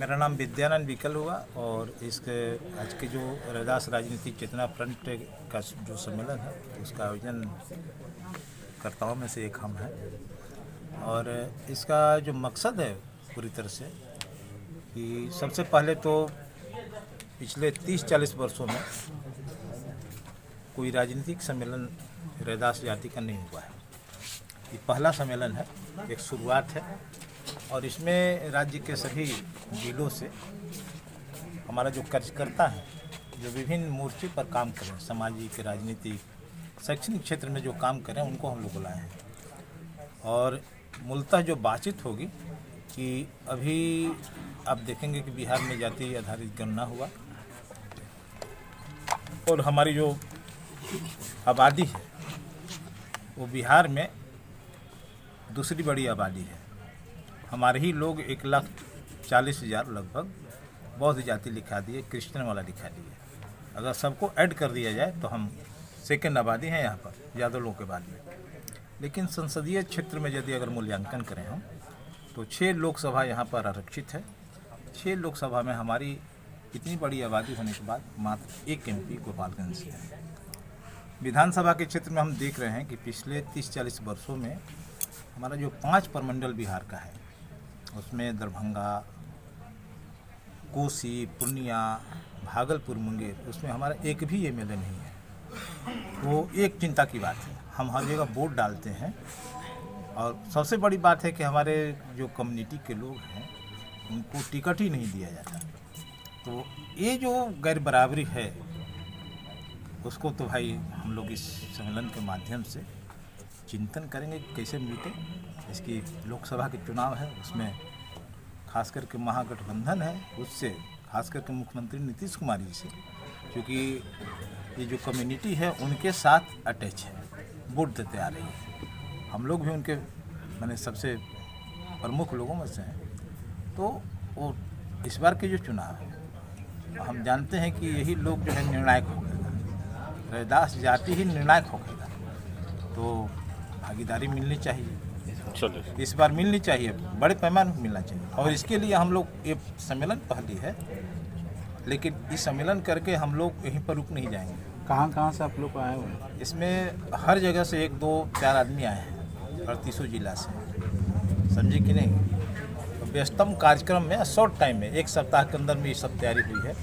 मेरा नाम विद्यानंद विकल हुआ और इसके आज के जो रैदास राजनीतिक चेतना फ्रंट का जो सम्मेलन है उसका आयोजन कर्ताओं में से एक हम हैं। और इसका जो मकसद है पूरी तरह से कि सबसे पहले तो पिछले 30-40 वर्षों में कोई राजनीतिक सम्मेलन रैदास जाति का नहीं हुआ है। ये पहला सम्मेलन है, एक शुरुआत है और इसमें राज्य के सभी जिलों से हमारा जो कार्यकर्ता है जो विभिन्न मोर्चे पर काम करें, सामाजिक, राजनीतिक, शैक्षणिक क्षेत्र में जो काम करें उनको हम लोग बुलाए हैं। और मूलतः जो बातचीत होगी कि अभी आप देखेंगे कि बिहार में जाति आधारित गणना हुआ और हमारी जो आबादी है वो बिहार में दूसरी बड़ी आबादी है। हमारे ही लोग 1,40,000 लगभग बौद्ध जाति लिखा दिए, क्रिश्चियन वाला लिखा दिए। अगर सबको ऐड कर दिया जाए तो हम सेकेंड आबादी हैं यहाँ पर यादव लोगों के बाद में। लेकिन संसदीय क्षेत्र में यदि अगर मूल्यांकन करें हम तो 6 लोकसभा यहाँ पर आरक्षित है। 6 लोकसभा में हमारी इतनी बड़ी आबादी होने के बाद मात्र 1 MP गोपालगंज से है। विधानसभा के क्षेत्र में हम देख रहे हैं कि पिछले 30-40 वर्षों में हमारा जो 5 प्रमंडल बिहार का है उसमें दरभंगा, कोसी, पूर्णिया, भागलपुर, मुंगेर, उसमें हमारा एक भी MLA नहीं है। वो एक चिंता की बात है। हम हर जगह वोट डालते हैं और सबसे बड़ी बात है कि हमारे जो कम्युनिटी के लोग हैं उनको टिकट ही नहीं दिया जाता। तो ये जो गैर बराबरी है उसको तो भाई हम लोग इस सम्मेलन के माध्यम से चिंतन करेंगे कि कैसे मिटे। इसकी लोकसभा के चुनाव है, उसमें खास करके महागठबंधन है, उससे खास करके मुख्यमंत्री नीतीश कुमार जी से, क्योंकि ये जो कम्युनिटी है उनके साथ अटैच है, वोट देते आ रही है। हम लोग भी उनके मैंने सबसे प्रमुख लोगों में से हैं। तो वो इस बार के जो चुनाव है हम जानते हैं कि यही लोग जो है निर्णायक होगा, रैदास जाति ही निर्णायक होगा। तो भागीदारी मिलनी चाहिए, इस बार मिलनी चाहिए, बड़े पैमाने पर मिलना चाहिए। और इसके लिए हम लोग ये सम्मेलन पहली है, लेकिन इस सम्मेलन करके हम लोग यहीं पर रुक नहीं जाएंगे। कहाँ से आप लोग आए हुए? इसमें हर जगह से 1, 2, 4 आदमी आए हैं, 38 जिला से, समझे कि नहीं। तो व्यस्तम कार्यक्रम में शॉर्ट टाइम में 1 सप्ताह के अंदर में ये सब तैयारी हुई है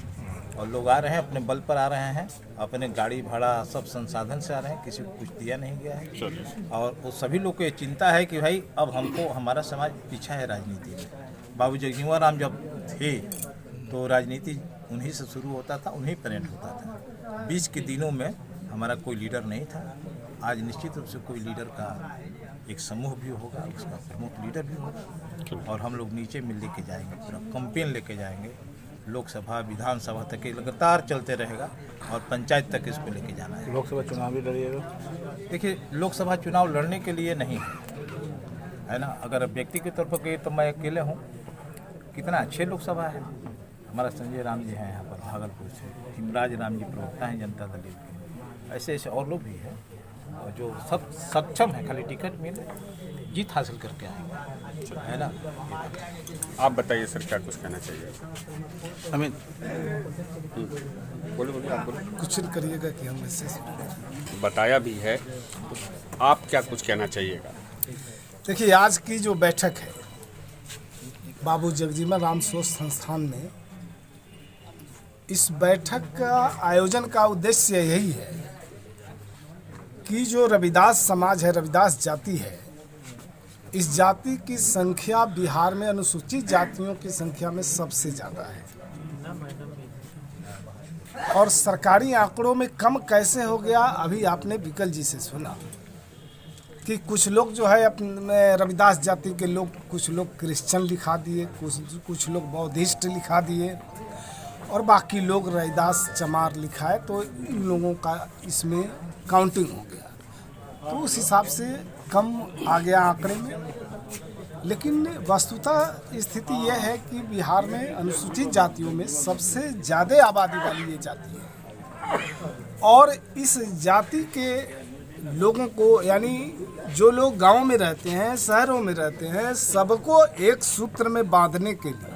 और लोग आ रहे हैं, अपने बल पर आ रहे हैं, अपने गाड़ी भाड़ा सब संसाधन से आ रहे हैं, किसी को कुछ दिया नहीं गया है। और वो सभी लोग को ये चिंता है कि भाई अब हमको हमारा समाज पीछा है राजनीति में। बाबू जगजीवन राम जब थे तो राजनीति उन्हीं से शुरू होता था, उन्हीं पर एंड होता था। बीच के दिनों में हमारा कोई लीडर नहीं था। आज निश्चित रूप से कोई लीडर का एक समूह भी होगा, उसका प्रमुख लीडर भी होगा और हम लोग नीचे में लेके जाएंगे, पूरा कैंपेन लेके जाएंगे। लोकसभा, विधानसभा तक ये लगातार चलते रहेगा और पंचायत तक इसको लेके जाना है। लोकसभा चुनाव भी लड़िएगा? देखिए, लोकसभा चुनाव लड़ने के लिए नहीं है ना। अगर व्यक्ति के तौर पर कहे तो मैं अकेले हूँ। कितना अच्छे लोकसभा है। हमारा संजय राम जी हैं यहाँ पर भागलपुर से, हिमराज राम जी प्रवक्ता हैं जनता दल के, ऐसे ऐसे और लोग भी हैं और जो सब सक्षम है, खाली टिकट मिले जीत हासिल करके आएंगे, है ना। आप बताइए सर, क्या कुछ कहना चाहिए? हमें बोलिए आप बोलिए। कुछ करिएगा कि हम इससे बताया भी है, आप क्या कुछ कहना चाहिएगा? देखिए, आज की जो बैठक है बाबू जगजीवन राम शोध संस्थान में, इस बैठक का आयोजन का उद्देश्य यही है कि जो रविदास समाज है, रविदास जाति है, इस जाति की संख्या बिहार में अनुसूचित जातियों की संख्या में सबसे ज़्यादा है। और सरकारी आंकड़ों में कम कैसे हो गया, अभी आपने विकल जी से सुना कि कुछ लोग जो है अपने रविदास जाति के लोग, कुछ लोग क्रिश्चियन लिखा दिए, कुछ लोग बौद्धिस्ट लिखा दिए और बाकी लोग रैदास चमार लिखा है। तो इन लोगों का इसमें काउंटिंग हो गया, तो उस हिसाब से कम आ गया आंकड़े में। लेकिन वस्तुतः स्थिति यह है कि बिहार में अनुसूचित जातियों में सबसे ज़्यादा आबादी वाली ये जाति है और इस जाति के लोगों को, यानी जो लोग गांव में रहते हैं, शहरों में रहते हैं, सबको एक सूत्र में बांधने के लिए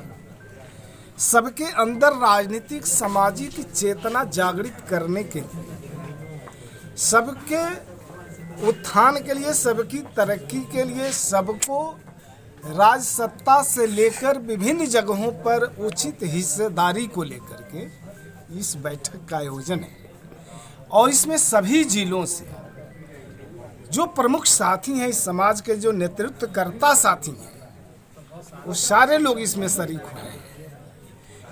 सबके अंदर राजनीतिक सामाजिक चेतना जागृत करने के लिए, सबके उत्थान के लिए, सबकी तरक्की के लिए, सबको राज सत्ता से लेकर विभिन्न जगहों पर उचित हिस्सेदारी को लेकर के इस बैठक का आयोजन है। और इसमें सभी जिलों से जो प्रमुख साथी हैं, इस समाज के जो नेतृत्वकर्ता साथी हैं, वो सारे लोग इसमें शरीक हुए हैं।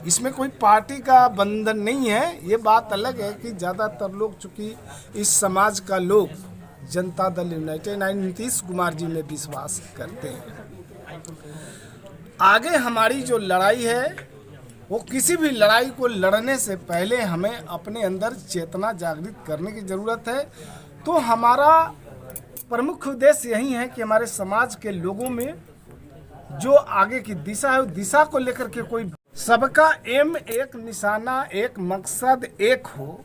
इसमें कोई पार्टी का बंधन नहीं है। ये बात अलग है कि ज़्यादातर लोग, चूँकि इस समाज का लोग जनता दल यूनाइटेड नीतीश कुमार जी में विश्वास करते हैं। आगे हमारी जो लड़ाई है, वो किसी भी लड़ाई को लड़ने से पहले हमें अपने अंदर चेतना जागृत करने की ज़रूरत है। तो हमारा प्रमुख उद्देश्य यही है कि हमारे समाज के लोगों में जो आगे की दिशा है, उस दिशा को लेकर के कोई सबका एम, एक निशाना, एक मकसद एक हो,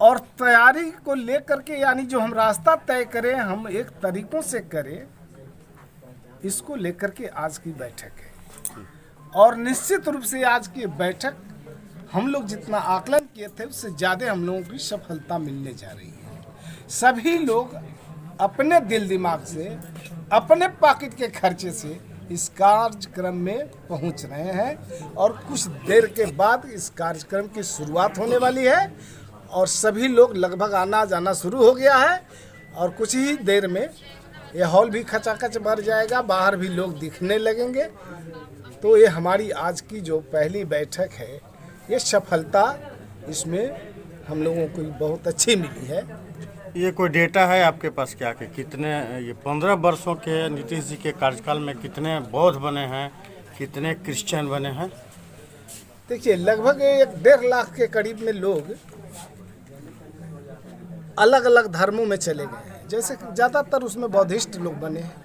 और तैयारी को लेकर के, यानी जो हम रास्ता तय करें, हम एक तरीकों से करें, इसको लेकर के आज की बैठक है। और निश्चित रूप से आज की बैठक हम लोग जितना आकलन किए थे, उससे ज़्यादा हम लोगों की सफलता मिलने जा रही है। सभी लोग अपने दिल दिमाग से, अपने पॉकेट के खर्चे से इस कार्यक्रम में पहुंच रहे हैं। और कुछ देर के बाद इस कार्यक्रम की शुरुआत होने वाली है और सभी लोग लगभग आना जाना शुरू हो गया है। और कुछ ही देर में ये हॉल भी खचाखच भर जाएगा, बाहर भी लोग दिखने लगेंगे। तो ये हमारी आज की जो पहली बैठक है, ये सफलता इसमें हम लोगों को बहुत अच्छी मिली है। ये कोई डेटा है आपके पास क्या कि कितने, ये 15 वर्षों के नीतीश जी के कार्यकाल में कितने बौद्ध बने हैं, कितने क्रिश्चियन बने हैं? देखिए, लगभग 1.5 लाख के करीब में लोग अलग अलग धर्मों में चले गए हैं। जैसे कि ज़्यादातर उसमें बौद्धिस्ट लोग बने हैं,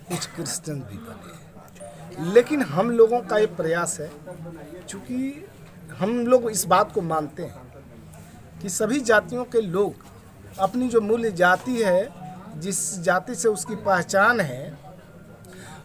कुछ क्रिश्चियन भी बने हैं। लेकिन हम लोगों का ये प्रयास है, चूँकि हम लोग इस बात को मानते हैं कि सभी जातियों के लोग अपनी जो मूल जाति है, जिस जाति से उसकी पहचान है,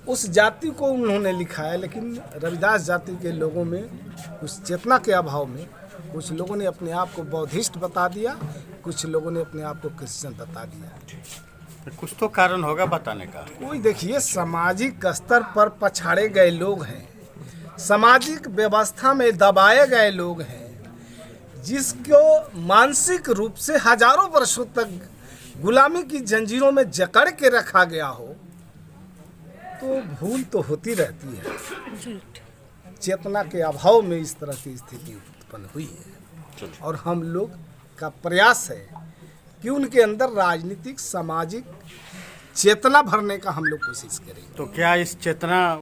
उस जाति को उन्होंने लिखा है। लेकिन रविदास जाति के लोगों में उस चेतना के अभाव में कुछ लोगों ने अपने आप को बौद्धिस्ट बता दिया, कुछ लोगों ने अपने आप को क्रिश्चियन बता दिया। कुछ तो कारण होगा बताने का। कोई देखिए, सामाजिक स्तर पर पछाड़े गए लोग हैं, सामाजिक व्यवस्था में दबाए गए लोग हैं, जिसको मानसिक रूप से हजारों वर्षों तक गुलामी की जंजीरों में जकड़ के रखा गया हो, तो भूल तो होती रहती है। चेतना के अभाव में इस तरह की स्थिति उत्पन्न हुई है। और हम लोग का प्रयास है कि उनके अंदर राजनीतिक सामाजिक चेतना भरने का हम लोग कोशिश करें। तो क्या इस चेतना